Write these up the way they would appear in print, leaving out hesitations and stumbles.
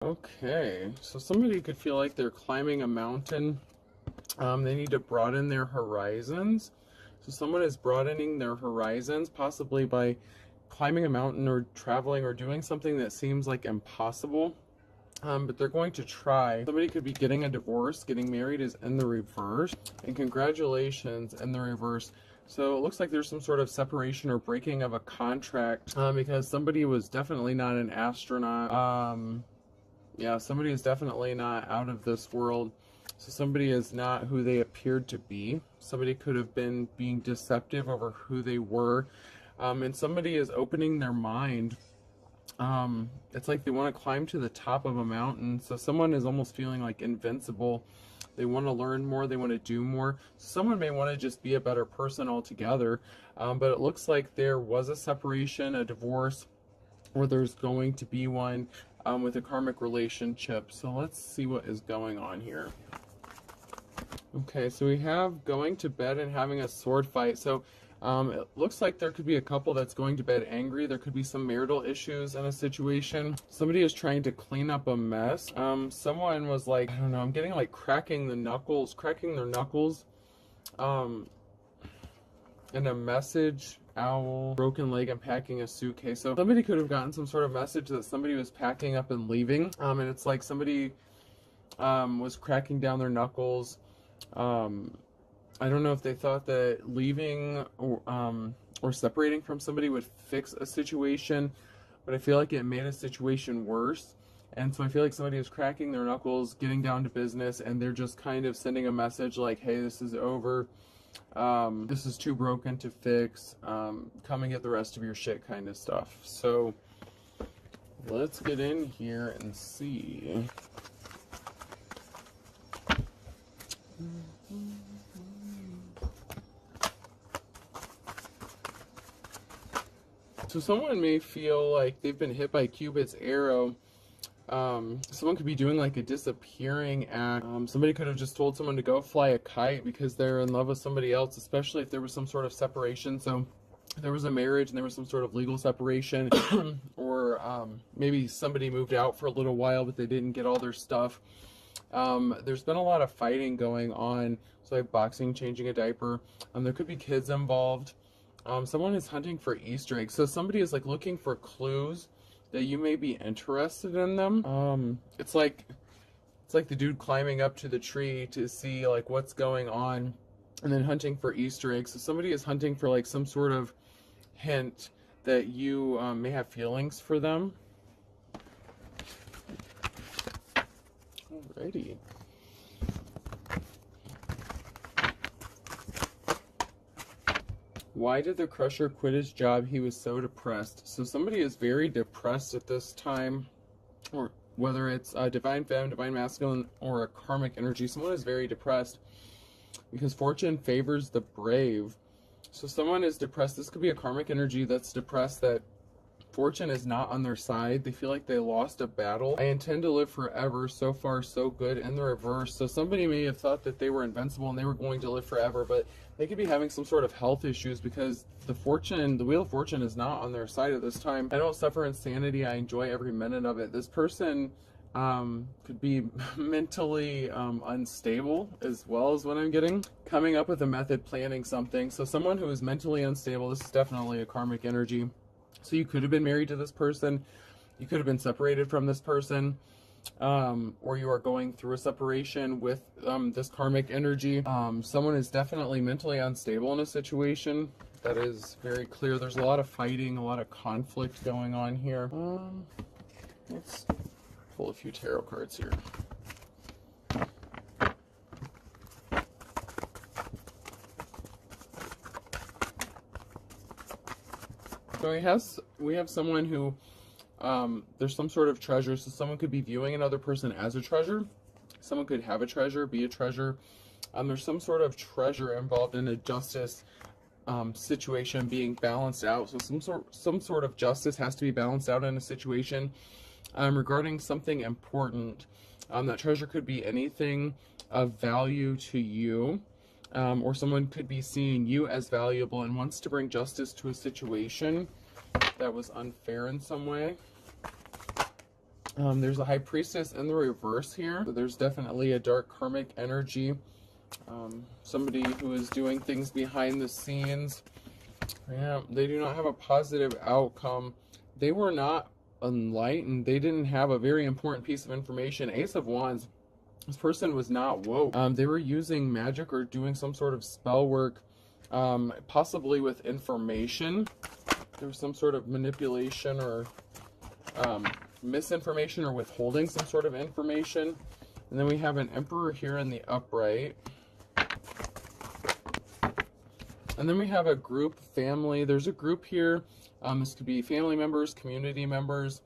Okay, so somebody could feel like they're climbing a mountain. They need to broaden their horizons. So someone is broadening their horizons, possibly by climbing a mountain or traveling or doing something that seems like impossible. But they're going to try. Somebody could be getting a divorce. Getting married is in the reverse. And congratulations in the reverse. So it looks like there's some sort of separation or breaking of a contract because somebody was definitely not an astronaut. Yeah, somebody is definitely not out of this world. So somebody is not who they appeared to be. Somebody could have been being deceptive over who they were. And somebody is opening their mind. It's like they want to climb to the top of a mountain. So someone is almost feeling like invincible. They want to learn more. They want to do more. Someone may want to just be a better person altogether. But it looks like there was a separation, a divorce, or there's going to be one with a karmic relationship. So let's see what is going on here. Okay, so we have going to bed and having a sword fight. So it looks like there could be a couple that's going to bed angry. There could be some marital issues in a situation. Somebody is trying to clean up a mess. Someone was like, I don't know, I'm getting like cracking their knuckles. And a message, owl, broken leg, and packing a suitcase. So somebody could have gotten some sort of message that somebody was packing up and leaving. And it's like somebody was cracking down their knuckles. I don't know if they thought that leaving or separating from somebody would fix a situation, but I feel like it made a situation worse. And so I feel like somebody is cracking their knuckles, getting down to business, and they're just kind of sending a message like, hey, this is over. This is too broken to fix. Come and get the rest of your shit kind of stuff. So let's get in here and see. So someone may feel like they've been hit by Cupid's arrow. Someone could be doing like a disappearing act. Somebody could have just told someone to go fly a kite because they're in love with somebody else, especially if there was some sort of separation. So there was a marriage and there was some sort of legal separation or maybe somebody moved out for a little while but they didn't get all their stuff. There's been a lot of fighting going on, so like boxing, changing a diaper. There could be kids involved. Someone is hunting for Easter eggs, so somebody is like looking for clues that you may be interested in them. It's like the dude climbing up to the tree to see like what's going on, and then hunting for Easter eggs. So somebody is hunting for like some sort of hint that you may have feelings for them. Alrighty. Why did the crusher quit his job? He was so depressed. So somebody is very depressed at this time, or whether it's a divine femme, divine masculine, or a karmic energy, someone is very depressed because fortune favors the brave. So someone is depressed. This could be a karmic energy that's depressed that fortune is not on their side. They feel like they lost a battle. I intend to live forever. So far, so good. In the reverse. So somebody may have thought that they were invincible and they were going to live forever, but they could be having some sort of health issues because the wheel of fortune is not on their side at this time. I don't suffer insanity. I enjoy every minute of it. This person could be mentally unstable as well as what I'm getting. Coming up with a method, planning something. So someone who is mentally unstable, this is definitely a karmic energy. So you could have been married to this person, you could have been separated from this person, or you are going through a separation with this karmic energy. Someone is definitely mentally unstable in a situation. That is very clear. There's a lot of fighting, a lot of conflict going on here. Let's pull a few tarot cards here. So we have someone who, there's some sort of treasure. So someone could be viewing another person as a treasure. Someone could have a treasure, be a treasure. There's some sort of treasure involved in a justice situation being balanced out. So some sort of justice has to be balanced out in a situation regarding something important. That treasure could be anything of value to you. Or someone could be seeing you as valuable and wants to bring justice to a situation that was unfair in some way. There's a high priestess in the reverse here. So there's definitely a dark karmic energy. Somebody who is doing things behind the scenes. Yeah, they do not have a positive outcome. They were not enlightened. They didn't have a very important piece of information. Ace of Wands. This person was not woke. They were using magic or doing some sort of spell work, possibly with information. There was some sort of manipulation or misinformation or withholding some sort of information. And then we have an Emperor here in the upright. And then we have a group, family. There's a group here. This could be family members, community members,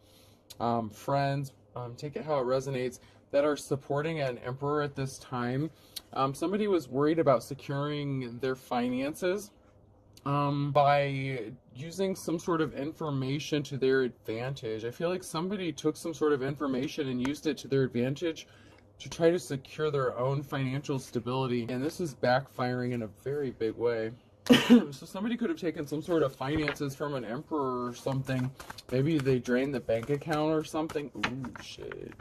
friends. Take it how it resonates, that are supporting an Emperor at this time. Somebody was worried about securing their finances by using some sort of information to their advantage. I feel like somebody took some sort of information and used it to their advantage to try to secure their own financial stability. And this is backfiring in a very big way. So somebody could have taken some sort of finances from an Emperor or something. Maybe they drained the bank account or something. Ooh, shit.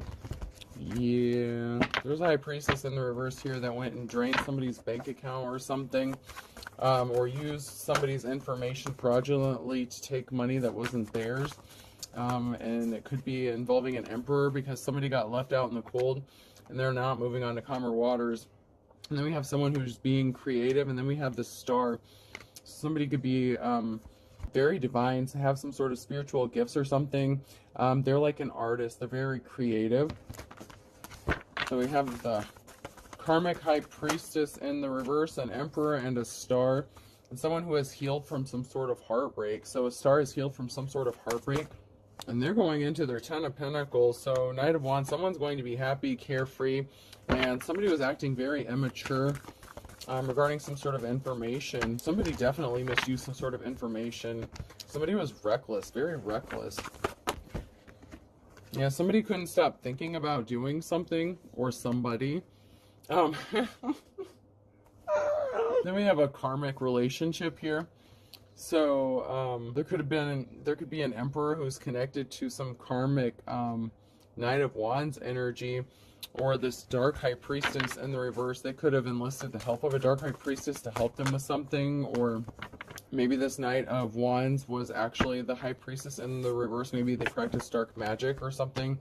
Yeah. There's a high priestess in the reverse here that went and drained somebody's bank account or something. Or used somebody's information fraudulently to take money that wasn't theirs. And it could be involving an Emperor because somebody got left out in the cold and they're not moving on to calmer waters. And then we have someone who's being creative, and then we have the Star. Somebody could be very divine, to have some sort of spiritual gifts or something. They're like an artist. They're very creative. So we have the karmic high priestess in the reverse, an Emperor, and a Star. And someone who has healed from some sort of heartbreak. So a Star is healed from some sort of heartbreak. And they're going into their 10 of Pentacles. So Knight of Wands, someone's going to be happy, carefree. And somebody was acting very immature regarding some sort of information. Somebody definitely misused some sort of information. Somebody was reckless, very reckless. Yeah, somebody couldn't stop thinking about doing something or somebody. Then we have a karmic relationship here. So there could be an Emperor who's connected to some karmic Knight of Wands energy, or this dark high priestess in the reverse. They could have enlisted the help of a dark high priestess to help them with something, or maybe this Knight of Wands was actually the high priestess in the reverse. Maybe they practiced dark magic or something.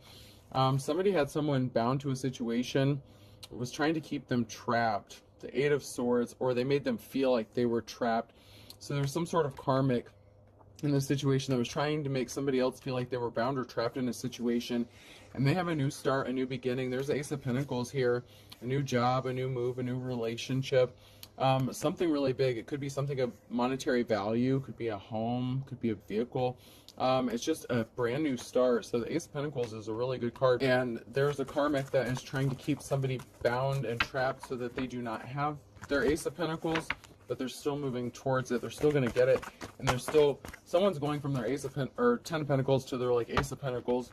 Somebody had someone bound to a situation, was trying to keep them trapped. The Eight of Swords, or they made them feel like they were trapped. So there's some sort of karmic in this situation that was trying to make somebody else feel like they were bound or trapped in a situation. And they have a new start, a new beginning. There's the Ace of Pentacles here. A new job, a new move, a new relationship. Something really big. It could be something of monetary value. Could be a home. Could be a vehicle. It's just a brand new start. So the Ace of Pentacles is a really good card. And there's a karmic that is trying to keep somebody bound and trapped so that they do not have their Ace of Pentacles, but they're still moving towards it. They're still going to get it. And there's still, someone's going from their or 10 of Pentacles to their like Ace of Pentacles.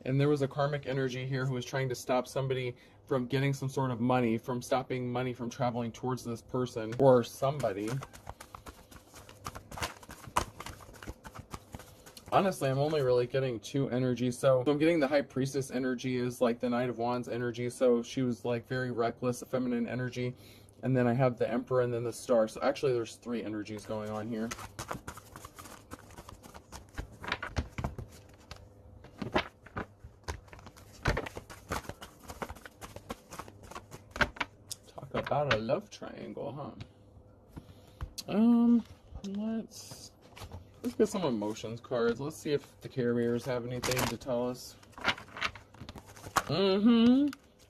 And there was a karmic energy here who was trying to stop somebody from getting some sort of money, from stopping money from traveling towards this person or somebody. Honestly, I'm only really getting two energies. So I'm getting the high priestess energy is like the Knight of Wands energy. So she was like very reckless, a feminine energy. And then I have the Emperor and then the Star. So actually there's three energies going on here. Talk about a love triangle, huh? Let's get some emotions cards. Let's see if the carriers have anything to tell us.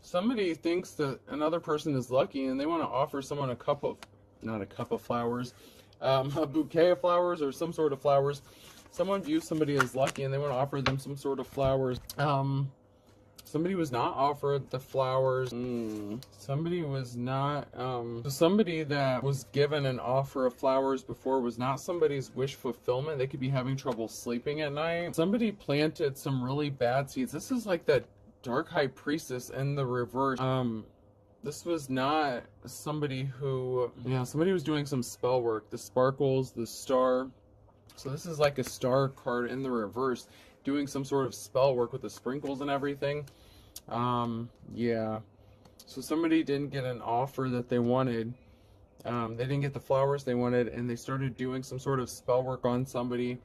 Somebody thinks that another person is lucky and they want to offer someone a cup of, not a cup of flowers, a bouquet of flowers or some sort of flowers. Someone views somebody as lucky and they want to offer them some sort of flowers. Somebody was not offered the flowers. Somebody was not, somebody that was given an offer of flowers before was not somebody's wish fulfillment. They could be having trouble sleeping at night. Somebody planted some really bad seeds. This is like that dark high priestess in the reverse. This was not somebody who, yeah, somebody was doing some spell work. The sparkles, the Star. So this is like a Star card in the reverse. doing some sort of spell work with the sprinkles and everything. Yeah. So somebody didn't get an offer that they wanted. They didn't get the flowers they wanted, and they started doing some sort of spell work on somebody.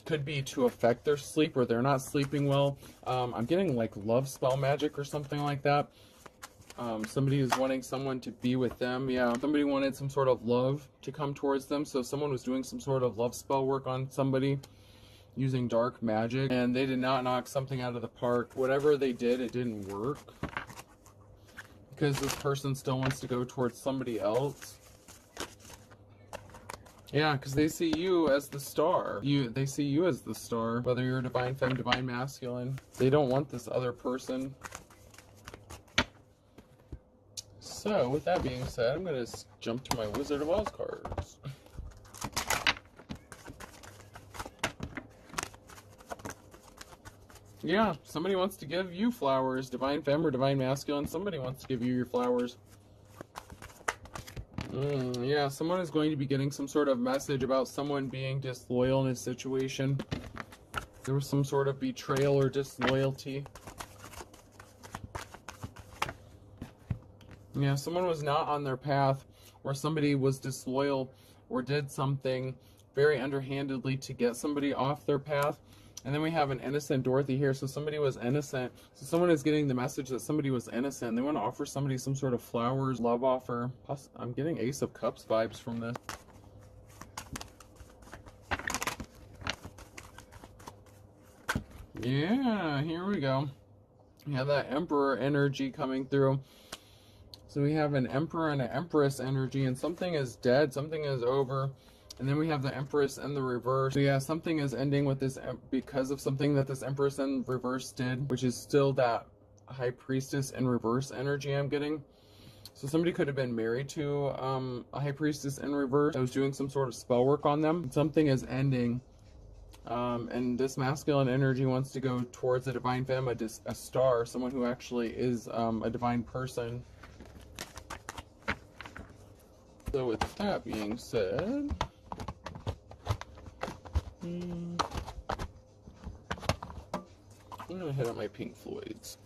Could be to affect their sleep, or they're not sleeping well. I'm getting like love spell magic or something like that. Somebody is wanting someone to be with them. Yeah, somebody wanted some sort of love to come towards them. So someone was doing some sort of love spell work on somebody using dark magic, and they did not knock something out of the park. Whatever they did, it didn't work, because this person still wants to go towards somebody else. Yeah, because they see you as the star. They see you as the star, whether you're divine femme, divine masculine. They don't want this other person. So, with that being said, I'm going to jump to my Wizard of Oz cards. Yeah, somebody wants to give you flowers, divine femme or divine masculine. Somebody wants to give you your flowers. Yeah, someone is going to be getting some sort of message about someone being disloyal in a situation. There was some sort of betrayal or disloyalty. Yeah, someone was not on their path, or somebody was disloyal or did something very underhandedly to get somebody off their path. And then we have an innocent Dorothy here, so somebody was innocent. So someone is getting the message that somebody was innocent. They want to offer somebody some sort of flowers, love offer. Plus, I'm getting Ace of Cups vibes from this. Yeah, here we go. We have that Emperor energy coming through. So we have an Emperor and an Empress energy, and something is dead, something is over. And then we have the Empress and the reverse. So yeah, something is ending with this because of something that this Empress in reverse did, which is still that High Priestess in reverse energy I'm getting. So somebody could have been married to a High Priestess in reverse that was doing some sort of spell work on them. Something is ending. And this masculine energy wants to go towards a divine femme, a star, someone who actually is a divine person. So with that being said, I'm gonna hit up my Pink Floyds.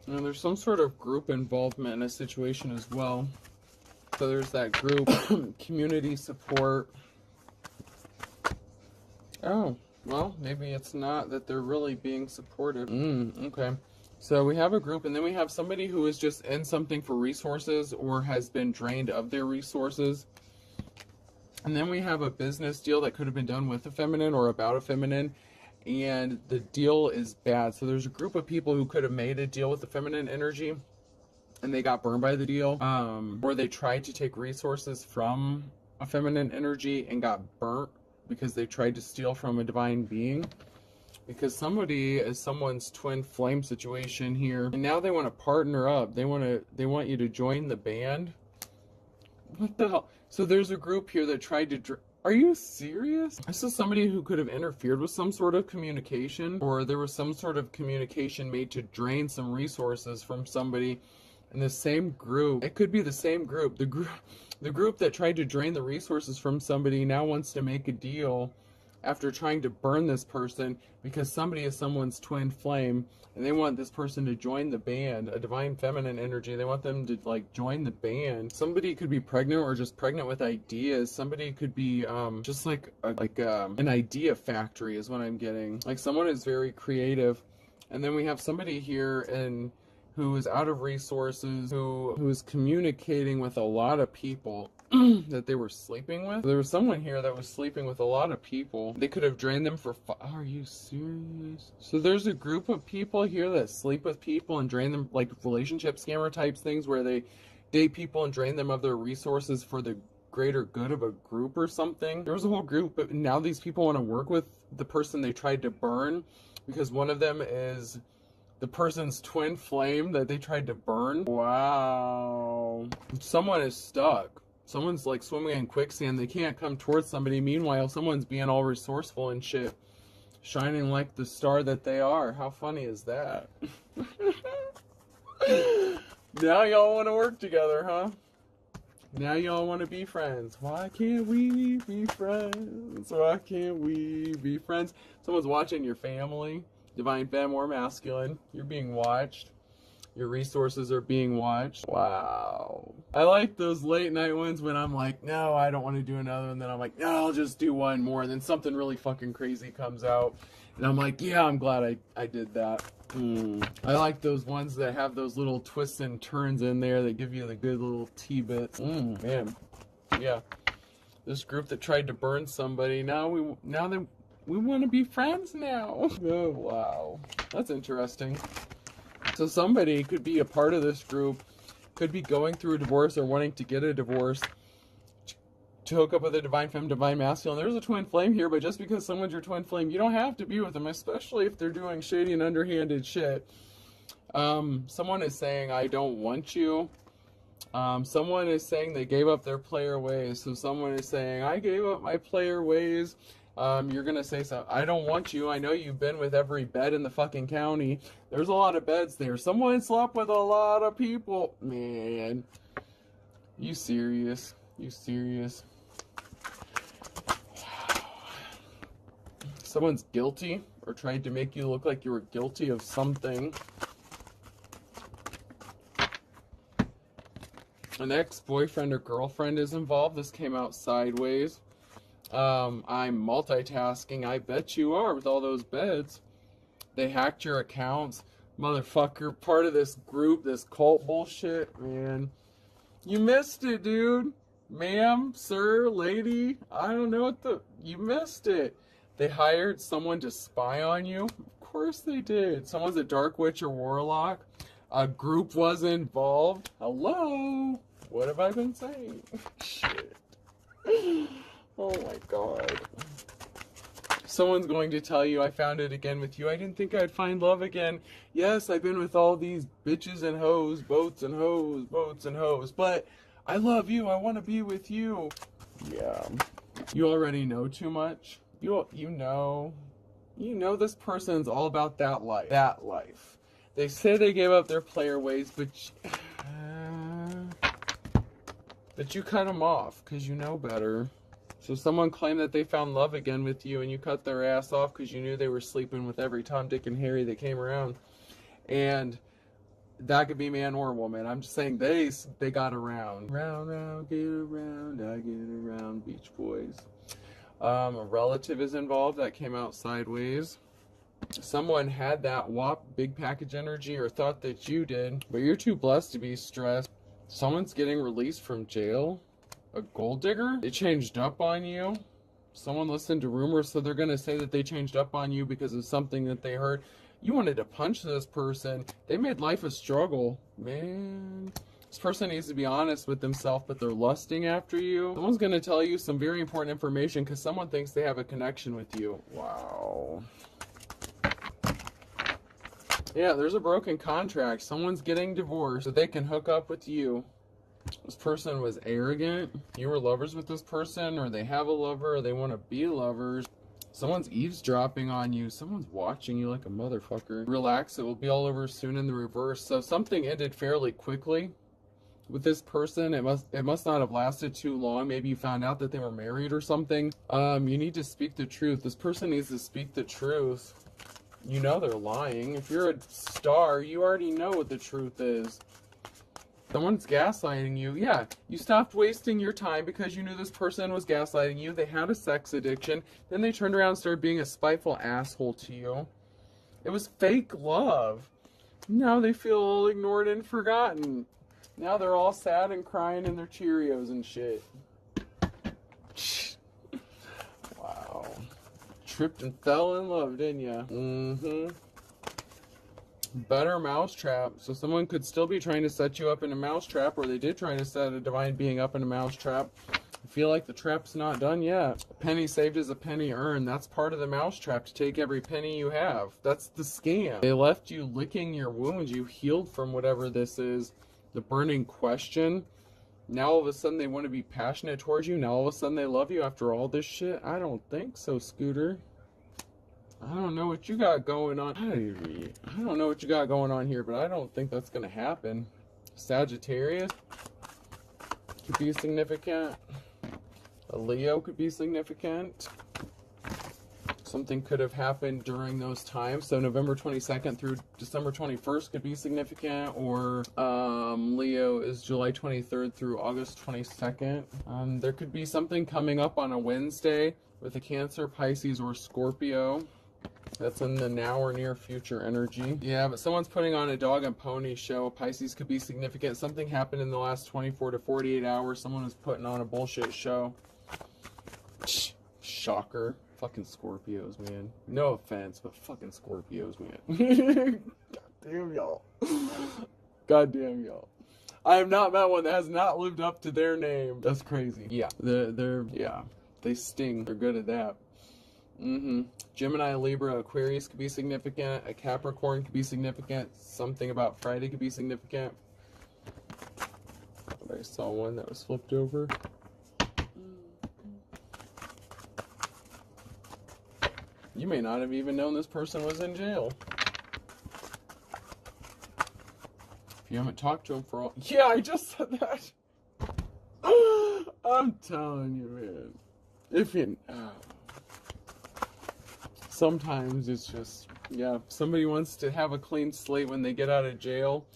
And there's some sort of group involvement in a situation as well. So there's that group, community support. Oh, well, maybe it's not that they're really being supported. Okay. So we have a group, and then we have somebody who is just in something for resources or has been drained of their resources. And then we have a business deal that could have been done with a feminine or about a feminine, and the deal is bad. So there's a group of people who could have made a deal with the feminine energy, and they got burned by the deal, or they tried to take resources from a feminine energy and got burnt because they tried to steal from a divine being. Because somebody is someone's twin flame situation here, and now they want to partner up. They want you to join the band. What the hell? So there's a group here that tried to. Are you serious? This is somebody who could have interfered with some sort of communication, or there was some sort of communication made to drain some resources from somebody in the same group. It could be the same group. The group that tried to drain the resources from somebody now wants to make a deal after trying to burn this person because somebody is someone's twin flame, and they want this person to join the band, a divine feminine energy. They want them to like join the band. Somebody could be pregnant or just pregnant with ideas. Somebody could be just like an idea factory is what I'm getting. Like someone is very creative. And then we have somebody here who is out of resources, who is communicating with a lot of people that they were sleeping with. There was someone here that was sleeping with a lot of people. They could have drained them for are you serious? So there's a group of people here that sleep with people and drain them, like relationship scammer types things where they date people and drain them of their resources for the greater good of a group or something. There was a whole group, but now these people want to work with the person they tried to burn because one of them is the person's twin flame that they tried to burn. Wow. Someone is stuck. Someone's like swimming in quicksand. They can't come towards somebody. Meanwhile, someone's being all resourceful and shit. Shining like the star that they are. How funny is that? Now y'all want to work together, huh? Now y'all want to be friends. Why can't we be friends? Why can't we be friends? Someone's watching your family. Divine femme or masculine. You're being watched. Your resources are being watched. Wow. I like those late night ones when I'm like, no, I don't want to do another. And then I'm like, no, I'll just do one more. And then something really fucking crazy comes out. And I'm like, yeah, I'm glad I did that. I like those ones that have those little twists and turns in there that give you the good little T-bits. Man. Yeah. This group that tried to burn somebody, now we want to be friends now. Oh, wow. That's interesting. So somebody could be a part of this group, could be going through a divorce or wanting to get a divorce to hook up with a divine femme, divine masculine. There's a twin flame here, but just because someone's your twin flame, you don't have to be with them, especially if they're doing shady and underhanded shit. Someone is saying, I don't want you. Someone is saying they gave up their player ways. So someone is saying, I gave up my player ways. You're going to say something. I don't want you. I know you've been with every bed in the fucking county. There's a lot of beds there. Someone slept with a lot of people. Man. You serious? You serious? Someone's guilty or tried to make you look like you were guilty of something. An ex-boyfriend or girlfriend is involved. This came out sideways. I'm multitasking. I bet you are with all those beds. They hacked your accounts. Motherfucker, part of this group, this cult bullshit, man. You missed it, dude. Ma'am, sir, lady, I don't know you missed it. They hired someone to spy on you. Of course they did. Someone's a dark witch or warlock. A group was involved. Hello? What have I been saying? Shit. Oh my god. Someone's going to tell you, I found it again with you. I didn't think I'd find love again. Yes, I've been with all these bitches and hoes, boats and hoes, boats and hoes. But I love you. I want to be with you. Yeah. You already know too much. You know this person's all about that life. That life. They say they gave up their player ways, but you cut them off because you know better. So someone claimed that they found love again with you and you cut their ass off because you knew they were sleeping with every Tom, Dick, and Harry that came around. And that could be man or woman. I'm just saying they got around. Round, round, get around, I get around, Beach Boys. A relative is involved. That came out sideways. Someone had that WAP big package energy or thought that you did, but you're too blessed to be stressed. Someone's getting released from jail. A gold digger? They changed up on you. Someone listened to rumors, so they're going to say that they changed up on you because of something that they heard. You wanted to punch this person. They made life a struggle. Man, this person needs to be honest with themselves, but they're lusting after you. Someone's going to tell you some very important information because someone thinks they have a connection with you. Wow. Yeah, there's a broken contract. Someone's getting divorced so they can hook up with you. This person was arrogant. You were lovers with this person, or they have a lover, or they want to be lovers. Someone's eavesdropping on you. Someone's watching you like a motherfucker. Relax, it will be all over soon in the reverse. So something ended fairly quickly with this person. It must not have lasted too long. Maybe you found out that they were married or something. You need to speak the truth. This person needs to speak the truth. You know they're lying. If you're a star, you already know what the truth is. Someone's gaslighting you. Yeah, you stopped wasting your time because you knew this person was gaslighting you. They had a sex addiction. Then they turned around and started being a spiteful asshole to you. It was fake love. Now they feel all ignored and forgotten. Now they're all sad and crying in their Cheerios and shit. Wow. Tripped and fell in love, didn't ya? Mm-hmm. Better mousetrap. So someone could still be trying to set you up in a mousetrap, or they did try to set a divine being up in a mousetrap. I feel like the trap's not done yet. A penny saved is a penny earned. That's part of the mousetrap, to take every penny you have. That's the scam. They left you licking your wounds. You healed from whatever this is. The burning question. Now all of a sudden they want to be passionate towards you. Now all of a sudden they love you after all this shit. I don't think so, Scooter. I don't know what you got going on. I don't know what you got going on here, but I don't think that's going to happen. Sagittarius. could be significant. A Leo could be significant. Something could have happened during those times. So November 22nd through December 21st could be significant. Or Leo is July 23rd through August 22nd. There could be something coming up on a Wednesday with a Cancer, Pisces, or Scorpio. That's in the now or near future energy. Yeah, but someone's putting on a dog and pony show. Pisces could be significant. Something happened in the last 24 to 48 hours. Someone was putting on a bullshit show. Shocker. Fucking Scorpios, man. No offense, but fucking Scorpios, man. God damn y'all. God damn y'all. I have not met one that has not lived up to their name. That's crazy. Yeah, yeah, they sting. They're good at that. Gemini, Libra, Aquarius could be significant. A Capricorn could be significant. Something about Friday could be significant. I saw one that was flipped over. You may not have even known this person was in jail. If you haven't talked to him for all... Yeah, I just said that. I'm telling you, man. If you... Sometimes it's just... Yeah, if somebody wants to have a clean slate when they get out of jail,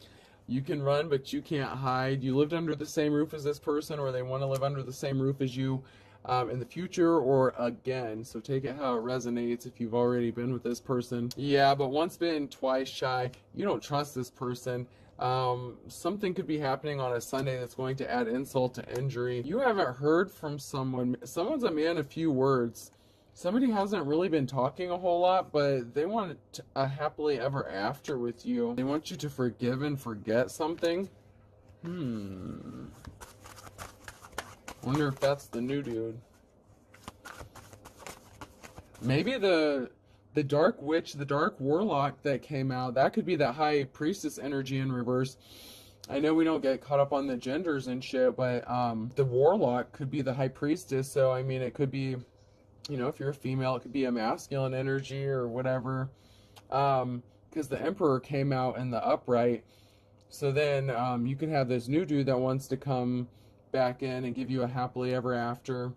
you can run, but you can't hide. You lived under the same roof as this person, or they want to live under the same roof as you. In the future or again, so take it how it resonates. If you've already been with this person, yeah, but once bitten, twice shy. You don't trust this person. Something could be happening on a Sunday that's going to add insult to injury. You haven't heard from someone. Someone's a man of few words. Somebody hasn't really been talking a whole lot, but they want a happily ever after with you. They want you to forgive and forget something. Wonder if that's the new dude. Maybe the dark witch, the dark warlock that came out, that could be that high priestess energy in reverse. I know we don't get caught up on the genders and shit, but the warlock could be the high priestess. So I mean, it could be, you know, if you're a female, it could be a masculine energy or whatever. Because the emperor came out in the upright. So then you could have this new dude that wants to come back in and give you a happily ever after,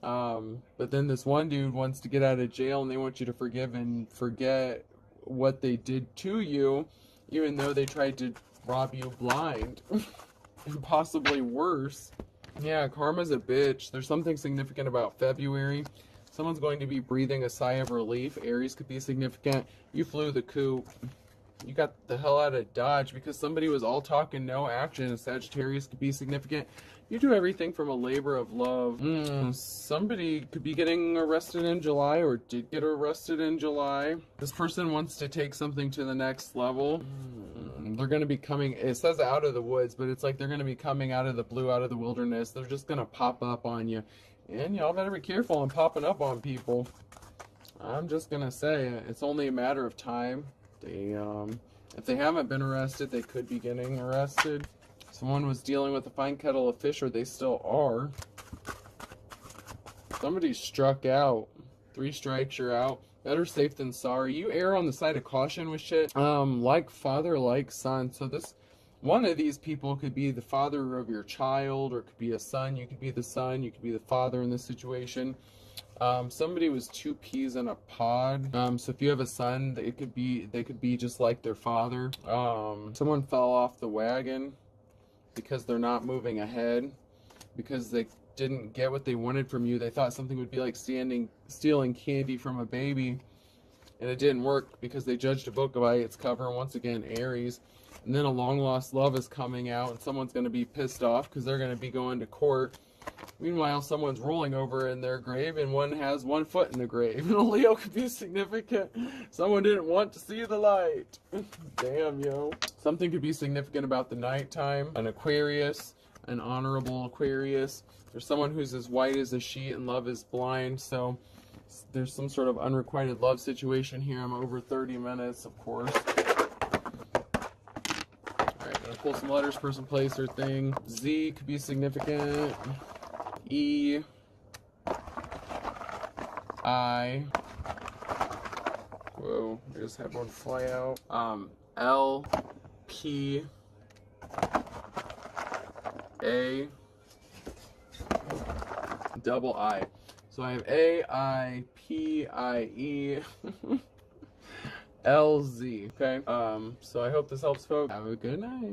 but then this one dude wants to get out of jail and they want you to forgive and forget what they did to you, even though they tried to rob you blind. And possibly worse. Yeah, karma's a bitch. There's something significant about February. Someone's going to be breathing a sigh of relief. Aries could be significant. You flew the coop. You got the hell out of Dodge because somebody was all talk and no action. Sagittarius could be significant. You do everything from a labor of love. Somebody could be getting arrested in July or did get arrested in July. This person wants to take something to the next level. They're going to be coming, it says out of the woods, but it's like they're going to be coming out of the blue, out of the wilderness. They're just going to pop up on you. And y'all better be careful on popping up on people. I'm just going to say, it's only a matter of time. If they haven't been arrested, they could be getting arrested. Someone was dealing with a fine kettle of fish, or they still are. Somebody struck out. 3 strikes, you're out. Better safe than sorry. You err on the side of caution with shit. Like father, like son. So one of these people could be the father of your child, or could be a son. You could be the son. You could be the father in this situation. Somebody was 2 peas in a pod. So if you have a son, they could be just like their father. Someone fell off the wagon because they're not moving ahead, because they didn't get what they wanted from you. They thought something would be like stealing candy from a baby, and it didn't work because they judged a book by its cover. And once again, Aries. And then a long lost love is coming out, and someone's going to be pissed off because they're going to be going to court. Meanwhile, someone's rolling over in their grave, and one has 1 foot in the grave. And a Leo could be significant. Someone didn't want to see the light. Damn, yo. Something could be significant about the nighttime. An Aquarius, an honorable Aquarius. There's someone who's as white as a sheet and love is blind. So there's some sort of unrequited love situation here. I'm over 30 minutes, of course. Alright, I'm going to pull some letters, person, place, or thing. Z could be significant. E, I, whoa, I just had one fly out. L, P, A, double I. So I have AIPIE LZ. Okay. So I hope this helps, folks. Have a good night.